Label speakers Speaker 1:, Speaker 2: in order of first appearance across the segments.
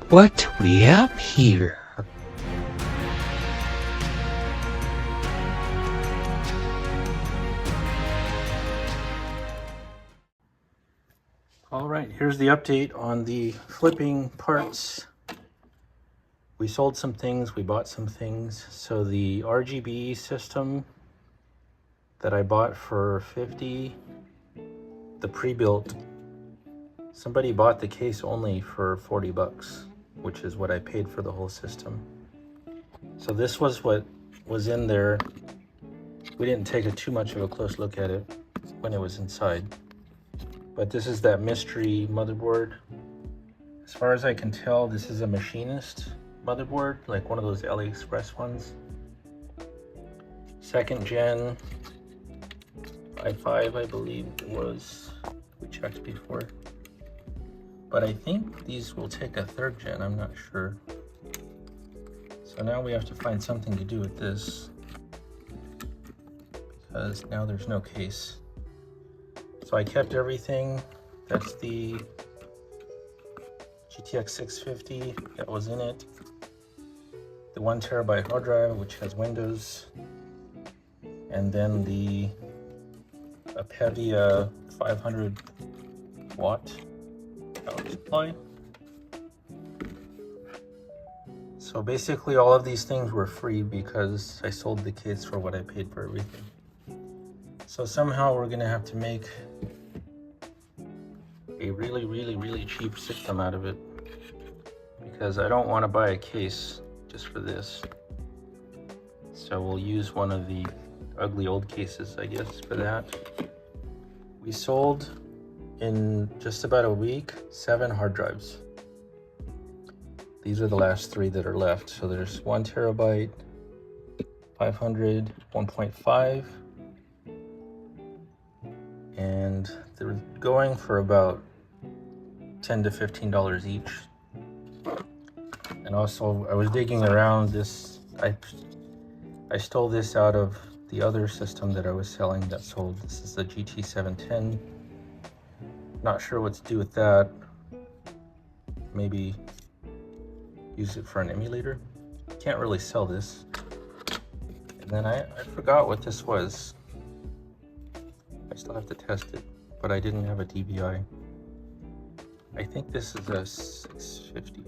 Speaker 1: What we have here?
Speaker 2: All right, here's the update on the flipping parts. We sold some things, we bought some things. So the RGB system that I bought for $50, the pre-built, somebody bought the case only for $40, which is what I paid for the whole system. So this was what was in there. We didn't take too much of a close look at it when it was inside. But this is that mystery motherboard. As far as I can tell, this is a machinist motherboard, like one of those AliExpress ones. Second gen i5, I believe it was. We checked before. But I think these will take a third gen, I'm not sure. So now we have to find something to do with this, because now there's no case. So I kept everything. That's the GTX 650 that was in it. The 1 terabyte hard drive, which has Windows. And then the Apevia 500 watt power supply. So basically all of these things were free because I sold the case for what I paid for everything. So somehow we're gonna have to make a really cheap system out of it, because I don't want to buy a case just for this. So we'll use one of the ugly old cases, I guess, for that. We sold in just about a week 7 hard drives. These are the last 3 that are left. So there's 1 terabyte, 500, 1.5, and they're going for about $10 to $15 each. And also I was digging around this, I stole this out of the other system that I was selling that sold. This is the GT710. Not sure what to do with that. Maybe use it for an emulator. Can't really sell this. And then I forgot what this was. I still have to test it, but I didn't have a DVI. I think this is a 650,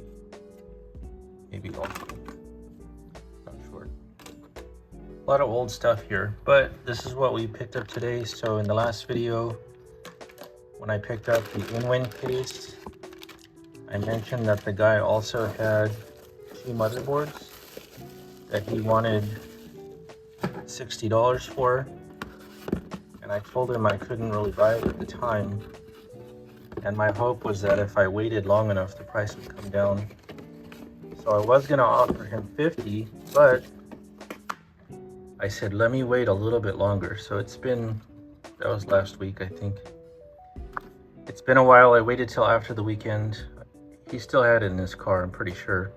Speaker 2: maybe also, not sure. A lot of old stuff here, but this is what we picked up today. So in the last video, when I picked up the Inwin case, I mentioned that the guy also had 2 motherboards that he wanted $60 for. And I told him I couldn't really buy it at the time. And my hope was that if I waited long enough, the price would come down. So I was gonna offer him $50, but I said, let me wait a little bit longer. So it's been, that was last week, I think. It's been a while. I waited till after the weekend. He still had it in his car, I'm pretty sure.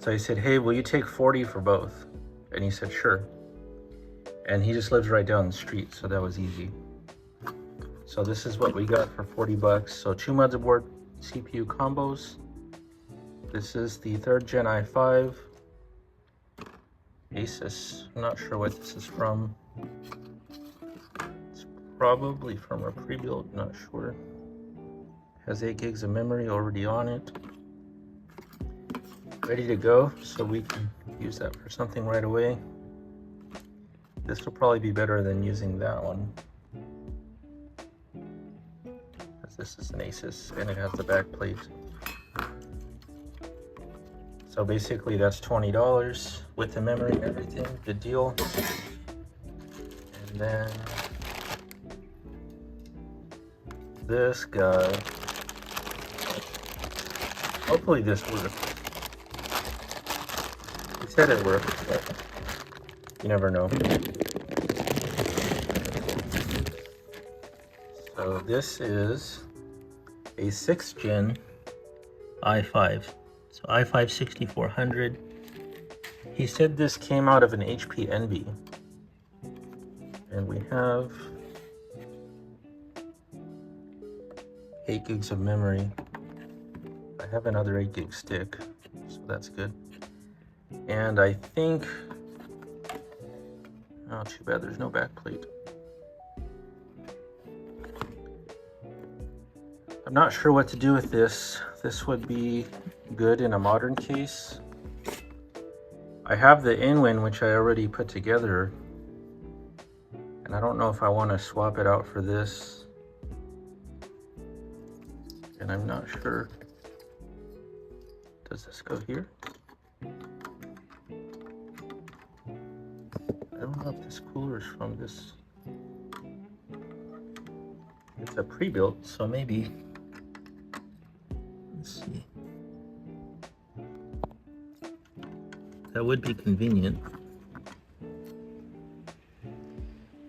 Speaker 2: So I said, hey, will you take 40 for both? And he said, sure. And he just lives right down the street, so that was easy. So this is what we got for $40. So 2 motherboard CPU combos. This is the 3rd gen i5. Asus, I'm not sure what this is from. It's probably from a pre-built, not sure. Has 8 gigs of memory already on it. Ready to go, so we can use that for something right away. This will probably be better than using that one, because this is an Asus and it has the back plate. So basically that's $20 with the memory and everything, good deal. And then this guy, hopefully this works. He said it worked, but you never know. So this is a 6th gen i5. So i5-6400. He said this came out of an HP Envy. And we have 8 gigs of memory. I I have another 8 gig stick, so that's good. And I think, oh, too bad there's no back plate. I'm not sure what to do with this. This would be good in a modern case. I have the Inwin, which I already put together, and I don't know if I want to swap it out for this. And I'm not sure. Does this go here? I don't know if this cooler is from this. It's a pre-built, so maybe. Let's see. That would be convenient.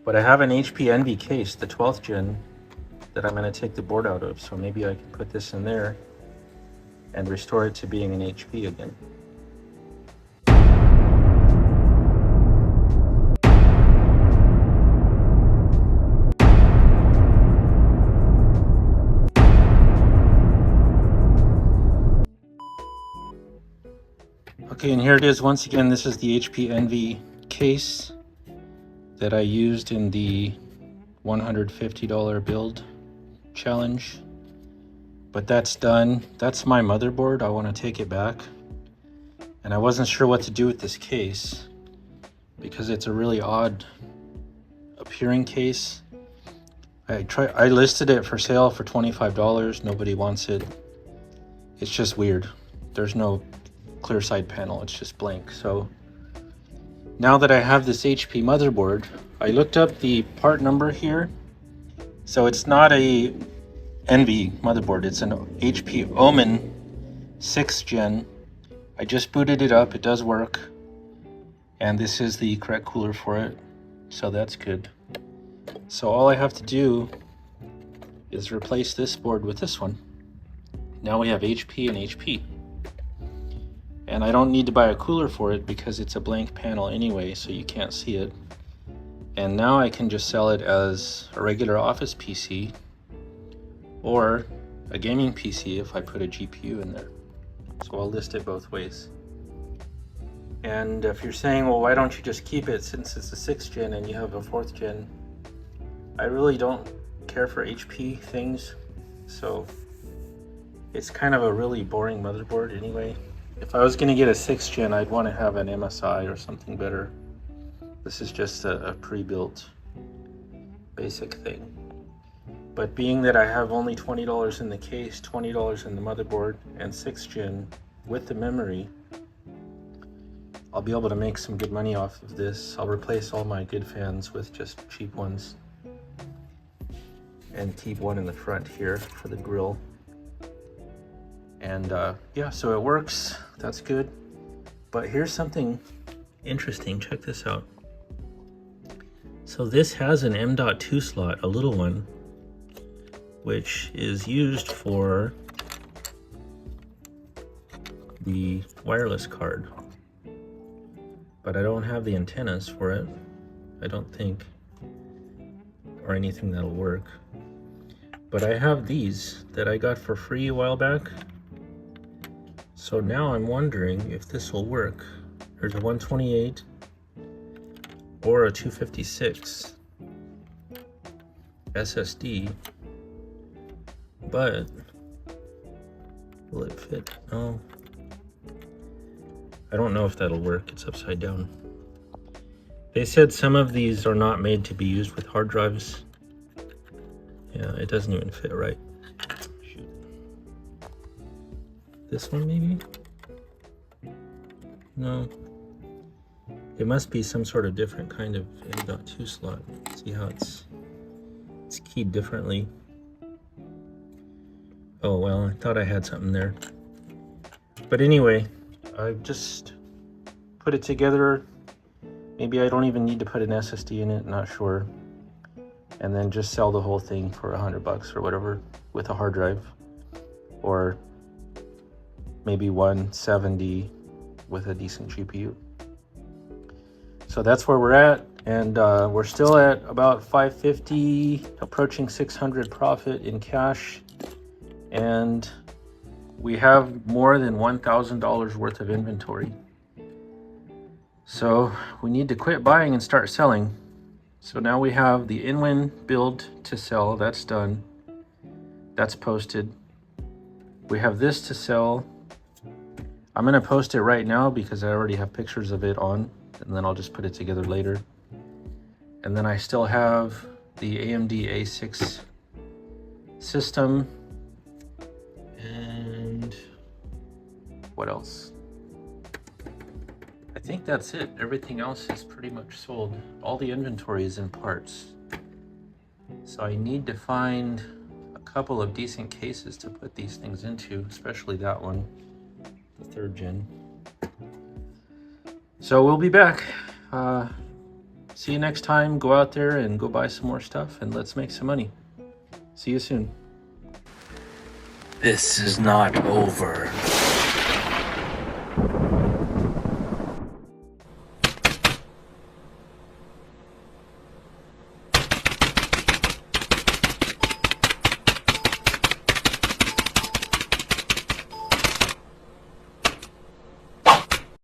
Speaker 2: But I have an HP Envy case, the 12th gen, that I'm going to take the board out of, so maybe I can put this in there and restore it to being an HP again. Okay, and here it is once again. This is the HP Envy case that I used in the $150 build challenge. But that's done. That's my motherboard. I want to take it back. And I wasn't sure what to do with this case because it's a really odd appearing case. I listed it for sale for $25. Nobody wants it. It's just weird. There's no clear side panel, it's just blank. So now that I have this HP motherboard, I looked up the part number here. So it's not a Envy motherboard, it's an HP Omen 6th gen. I just booted it up, it does work. And this is the correct cooler for it, so that's good. So all I have to do is replace this board with this one. Now we have HP and HP. And I don't need to buy a cooler for it because it's a blank panel anyway, so you can't see it. And now I can just sell it as a regular office PC or a gaming PC if I put a GPU in there. So I'll list it both ways. And if you're saying, well, why don't you just keep it since it's a 6th gen and you have a 4th gen? I really don't care for HP things, so it's kind of a really boring motherboard anyway. If I was going to get a 6th gen, I'd want to have an MSI or something better. This is just a pre-built basic thing. But being that I have only $20 in the case, $20 in the motherboard, and 6th gen with the memory, I'll be able to make some good money off of this. I'll replace all my good fans with just cheap ones and keep one in the front here for the grill. And yeah, so it works. That's good. But here's something interesting. Check this out. So this has an M.2 slot, a little one, which is used for the wireless card. But I don't have the antennas for it, I don't think, or anything that'll work. But I have these that I got for free a while back. So now I'm wondering if this will work. There's a 128 or a 256 SSD, but will it fit? No. I don't know if that'll work. It's upside down. They said some of these are not made to be used with hard drives. Yeah, it doesn't even fit right. Shoot. This one maybe? No. It must be some sort of different kind of M.2 slot. See how it's keyed differently. Oh well, I thought I had something there. But anyway, I just put it together. Maybe I don't even need to put an SSD in it, not sure. And then just sell the whole thing for $100 or whatever with a hard drive. Or maybe 170 with a decent GPU. So that's where we're at, and we're still at about 550, approaching 600 profit in cash. And we have more than $1,000 worth of inventory. So we need to quit buying and start selling. So now we have the Inwin build to sell. That's done. That's posted. We have this to sell. I'm going to post it right now because I already have pictures of it on, and then I'll just put it together later. And then I still have the AMD A6 system. And what else? I think that's it. Everything else is pretty much sold. All the inventory is in parts. So I need to find a couple of decent cases to put these things into, especially that one, the 3rd gen. So we'll be back. See you next time. Go out there and go buy some more stuff, and let's make some money. See you soon.
Speaker 1: This is not over.